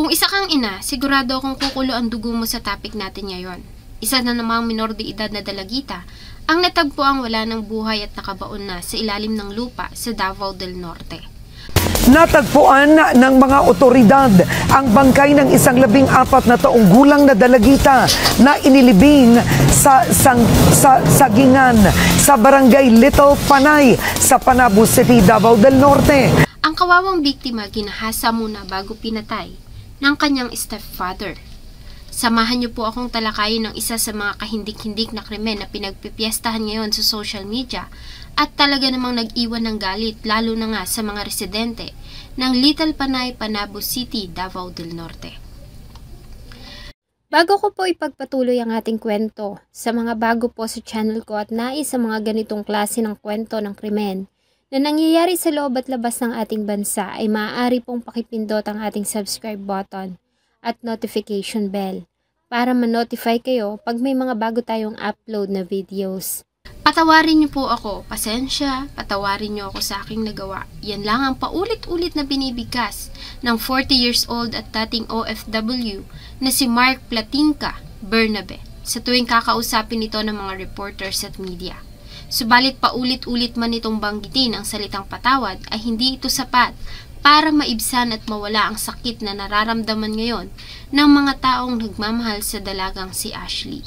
Kung isa kang ina, sigurado akong kukulo ang dugo mo sa topic natin ngayon. Isa na namang minor de edad na dalagita ang natagpo ang wala ng buhay at nakabaon na sa ilalim ng lupa sa Davao del Norte. Natagpuan ng mga otoridad ang bangkay ng isang 14 na taong gulang na dalagita na inilibing sa sagingan sa barangay Little Panay sa Panabo City, Davao del Norte. Ang kawawang biktima ginahasa muna bago pinatay ng kanyang stepfather. Samahan niyo po akong talakayin ng isa sa mga kahindik-hindik na krimen na pinagpipiestahan ngayon sa social media at talaga namang nag-iwan ng galit lalo na nga sa mga residente ng Little Panay, Panabo City, Davao del Norte. Bago ko po ipagpatuloy ang ating kwento, sa mga bago po sa channel ko at nais sa mga ganitong klase ng kwento ng krimen na nangyayari sa loob at labas ng ating bansa ay maaari pong pakipindot ang ating subscribe button at notification bell para ma-notify kayo pag may mga bago tayong upload na videos. Patawarin niyo po ako, pasensya, patawarin niyo ako sa aking nagawa. Yan lang ang paulit-ulit na binibigkas ng 40 years old at dating OFW na si Mark Platinka Bernabe sa tuwing kakausapin ito ng mga reporters at media. Subalit paulit-ulit man itong banggitin ang salitang patawad ay hindi ito sapat para maibsan at mawala ang sakit na nararamdaman ngayon ng mga taong nagmamahal sa dalagang si Ashley.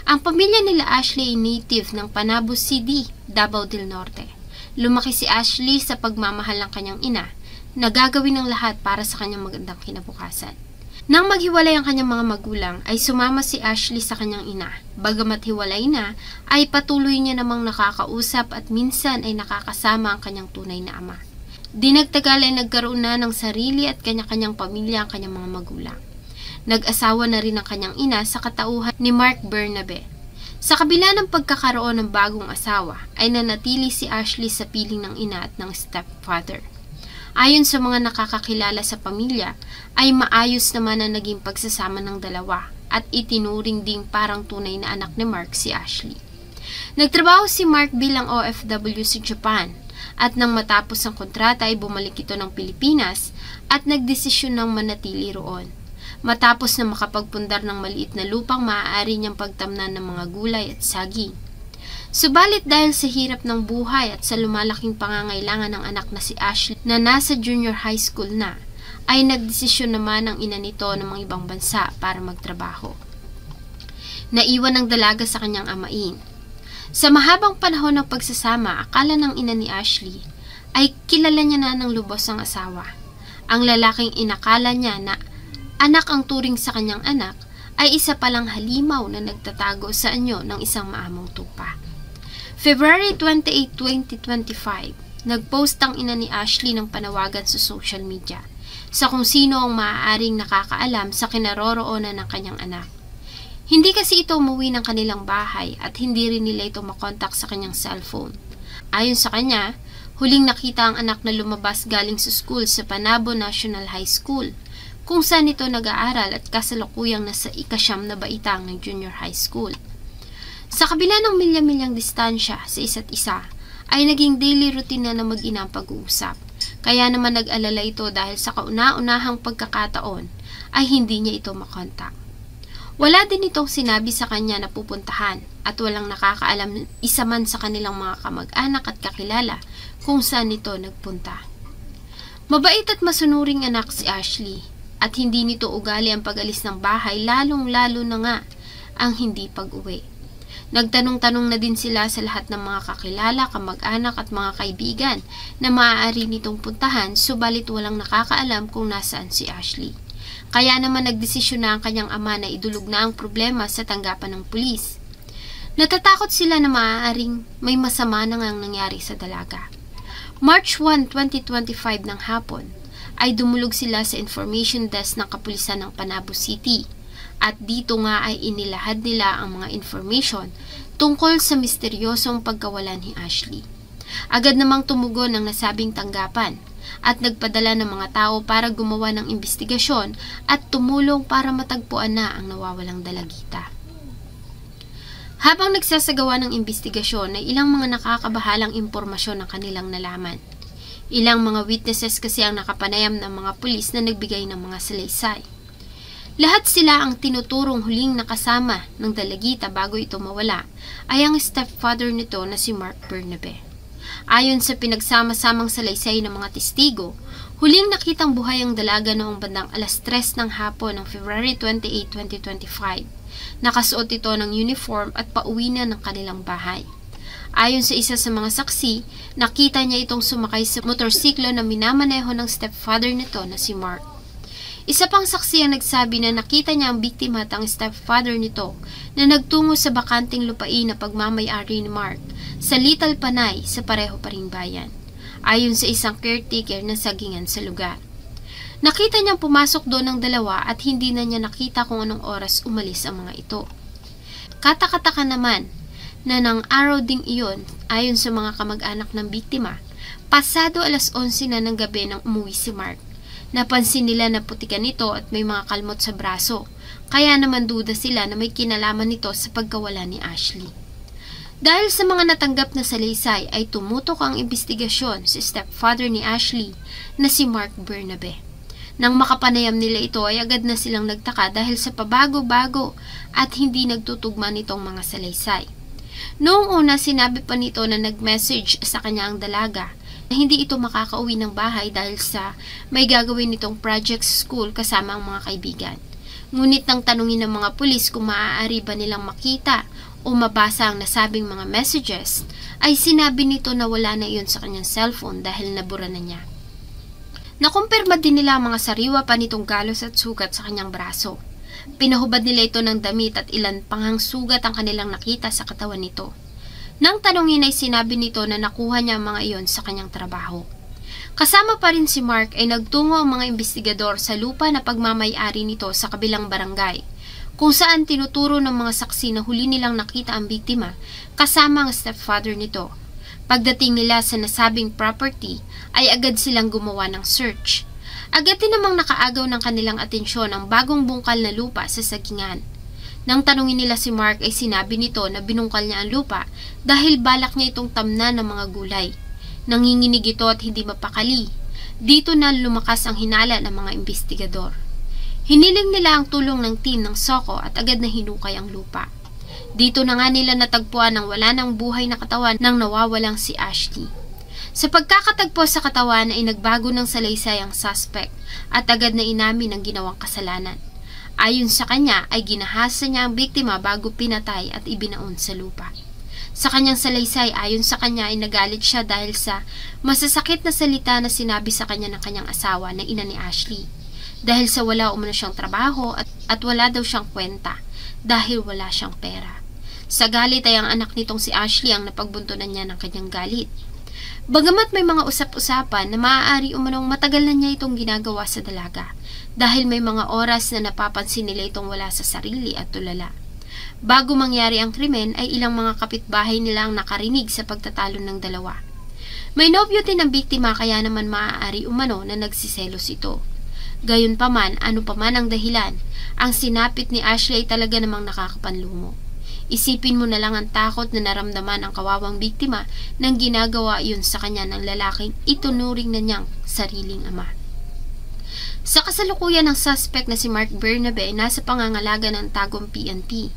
Ang pamilya nila Ashley ay native ng Panabo City, Davao del Norte. Lumaki si Ashley sa pagmamahal ng kanyang ina na gagawin ng lahat para sa kanyang magandang kinabukasan. Nang maghiwalay ang kanyang mga magulang ay sumama si Ashley sa kanyang ina. Bagamat hiwalay na ay patuloy niya namang nakakausap at minsan ay nakakasama ang kanyang tunay na ama. Dinagtagal ay nagkaroon na ng sarili at kanya-kanyang pamilya ang kanyang mga magulang. Nag-asawa na rin ang kanyang ina sa katauhan ni Mark Bernabe. Sa kabila ng pagkakaroon ng bagong asawa ay nanatili si Ashley sa piling ng ina at ng stepfather. Ayon sa mga nakakakilala sa pamilya ay maayos naman ang naging pagsasama ng dalawa at itinuring ding parang tunay na anak ni Mark si Ashley. Nagtrabaho si Mark bilang OFW sa Japan at nang matapos ang kontrata ay bumalik ito ng Pilipinas at nagdesisyon ng manatili roon. Matapos na makapagpundar ng maliit na lupang maaari niyang pagtamnan ng mga gulay at saging. Subalit dahil sa hirap ng buhay at sa lumalaking pangangailangan ng anak na si Ashley na nasa junior high school na, ay nagdesisyon naman ang ina nito ng mga ibang bansa para magtrabaho. Naiwan ang dalaga sa kanyang amain. Sa mahabang panahon ng pagsasama, akala ng ina ni Ashley ay kilala niya na ng lubos ang asawa. Ang lalaking inakala niya na anak ang turing sa kanyang anak ay isa palang halimaw na nagtatago sa anyo ng isang maamong tupa. February 28, 2025, nagpost ang ina ni Ashley ng panawagan sa social media sa kung sino ang maaaring nakakaalam sa kinaroroonan ng kanyang anak. Hindi kasi ito umuwi ng kanilang bahay at hindi rin nila ito makontak sa kanyang cellphone. Ayon sa kanya, huling nakita ang anak na lumabas galing sa school sa Panabo National High School, kung saan ito nag-aaral at kasalukuyang nasa ika-9 na baitang ng junior high school. Sa kabila ng milya-milyang distansya sa isa't isa, ay naging daily routine na mag-ina ang pag-uusap. Kaya naman nag-alala ito dahil sa kauna-unahang pagkakataon ay hindi niya ito makontak. Wala din itong sinabi sa kanya na pupuntahan at walang nakakaalam isa man sa kanilang mga kamag-anak at kakilala kung saan ito nagpunta. Mabait at masunuring anak si Ashley at hindi nito ugali ang pag-alis ng bahay lalong-lalo na nga ang hindi pag-uwi. Nagtanong-tanong na din sila sa lahat ng mga kakilala, kamag-anak at mga kaibigan na maaari nitong puntahan subalit walang nakakaalam kung nasaan si Ashley. Kaya naman nagdesisyon na ang kanyang ama na idulog na ang problema sa tanggapan ng pulis. Natatakot sila na maaaring may masama na ngang nangyari sa dalaga. March 1, 2025 ng hapon ay dumulog sila sa information desk ng kapulisan ng Panabo City. At dito nga ay inilahad nila ang mga information tungkol sa misteryosong pagkawalan ni Ashley. Agad namang tumugon ang nasabing tanggapan at nagpadala ng mga tao para gumawa ng investigasyon at tumulong para matagpuan na ang nawawalang dalagita. Habang nagsasagawa ng investigasyon ay ilang mga nakakabahalang impormasyon ang kanilang nalaman. Ilang mga witnesses kasi ang nakapanayam ng mga pulis na nagbigay ng mga salaysay. Lahat sila ang tinuturong huling nakasama ng dalagita bago ito mawala ay ang stepfather nito na si Mark Bernabe. Ayon sa pinagsama-samang salaysay ng mga testigo, huling nakitang buhay ang dalaga noong bandang alas 3 ng hapon ng February 28, 2025. Nakasuot ito ng uniform at pauwi na ng kanilang bahay. Ayon sa isa sa mga saksi, nakita niya itong sumakay sa motorsiklo na minamaneho ng stepfather nito na si Mark. Isa pang saksi ang nagsabi na nakita niya ang biktima at ang stepfather nito na nagtungo sa bakanting lupain na pagmamayari ni Mark sa Little Panay sa pareho pa ring bayan. Ayon sa isang caretaker na sagingan sa lugar. Nakita niyang pumasok doon ng dalawa at hindi na niya nakita kung anong oras umalis ang mga ito. Katakataka naman na nang araw ding iyon, ayon sa mga kamag-anak ng biktima, pasado alas 11 na ng gabi nang umuwi si Mark. Napansin nila na putikan ito at may mga kalmot sa braso, kaya naman duda sila na may kinalaman nito sa pagkawala ni Ashley. Dahil sa mga natanggap na salaysay ay tumutok ang investigasyon sa stepfather ni Ashley na si Mark Bernabe. Nang makapanayam nila ito ay agad na silang nagtaka dahil sa pabago-bago at hindi nagtutugma nitong mga salaysay. Noong una, sinabi pa nito na nag-message sa kanya ang dalaga na hindi ito makakauwi ng bahay dahil sa may gagawin nitong project school kasama ang mga kaibigan. Ngunit nang tanungin ng mga pulis kung maaari ba nilang makita o mabasa ang nasabing mga messages, ay sinabi nito na wala na iyon sa kanyang cellphone dahil nabura na niya. Nakumpirma din nila ang mga sariwa pa nitong galos at sugat sa kanyang braso. Pinahubad nila ito ng damit at ilan panghang sugat ang kanilang nakita sa katawan nito. Nang tanungin ay sinabi nito na nakuha niya ang mga iyon sa kanyang trabaho. Kasama pa rin si Mark ay nagtungo ang mga investigador sa lupa na pagmamay-ari nito sa kabilang barangay, kung saan tinuturo ng mga saksi na huli nilang nakita ang biktima kasama ang stepfather nito. Pagdating nila sa nasabing property ay agad silang gumawa ng search. Agad din namang nakaagaw ng kanilang atensyon ang bagong bungkal na lupa sa sagingan. Nang tanungin nila si Mark ay sinabi nito na binungkal niya ang lupa dahil balak niya itong tamnan ng mga gulay. Nanginginig ito at hindi mapakali. Dito na lumakas ang hinala ng mga investigador. Hiniling nila ang tulong ng team ng Soko at agad na hinukay ang lupa. Dito na nga nila natagpuan ang wala ng buhay na katawan ng nawawalang si Ashley. Sa pagkakatagpo sa katawan ay nagbago ng salaysay ang suspect at agad na inamin ang ginawang kasalanan. Ayon sa kanya ay ginahasa niya ang biktima bago pinatay at ibinaon sa lupa. Sa kanyang salaysay ayon sa kanya ay nagalit siya dahil sa masasakit na salita na sinabi sa kanya ng kanyang asawa na ina ni Ashley. Dahil sa wala umano siyang trabaho at wala daw siyang kwenta dahil wala siyang pera. Sa galit ay ang anak nitong si Ashley ang napagbuntunan niya ng kanyang galit. Bagamat may mga usap-usapan na maaari umanong matagal na niya itong ginagawa sa dalaga dahil may mga oras na napapansin nila itong wala sa sarili at tulala. Bago mangyari ang krimen ay ilang mga kapitbahay nila ang nakarinig sa pagtatalo ng dalawa. May nobyo din ang biktima kaya naman maaari umano na nagsiselos ito. Gayunpaman, ano paman ang dahilan, ang sinapit ni Ashley ay talaga namang nakakapanlumo. Isipin mo na lang ang takot na naramdaman ang kawawang biktima nang ginagawa iyon sa kanya ng lalaking itunuring na niyang sariling ama. Sa kasalukuyan ng suspect na si Mark Bernabe ay nasa pangangalaga ng tagong PNP,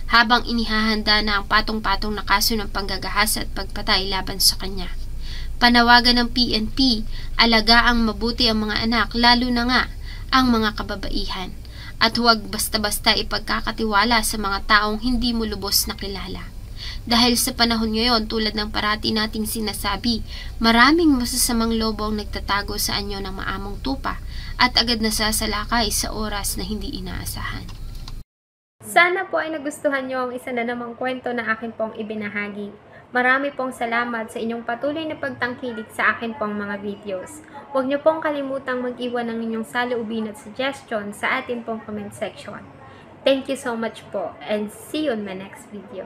habang inihahanda na ang patong-patong na kaso ng panggagahasa at pagpatay laban sa kanya. Panawagan ng PNP, alagaang mabuti ang mga anak lalo na nga ang mga kababaihan. At huwag basta-basta ipagkakatiwala sa mga taong hindi mo lubos na kilala. Dahil sa panahon ngayon, tulad ng parati nating sinasabi, maraming masasamang lobo ang nagtatago sa anyo ng maamong tupa at agad na sasalakay sa oras na hindi inaasahan. Sana po ay nagustuhan nyo ang isa na namang kwento na akin pong ibinahagi. Marami pong salamat sa inyong patuloy na pagtangkilik sa akin pong mga videos. Huwag niyo pong kalimutang mag-iwan ng inyong saloobin at suggestion sa atin pong comment section. Thank you so much po and see you on my next video.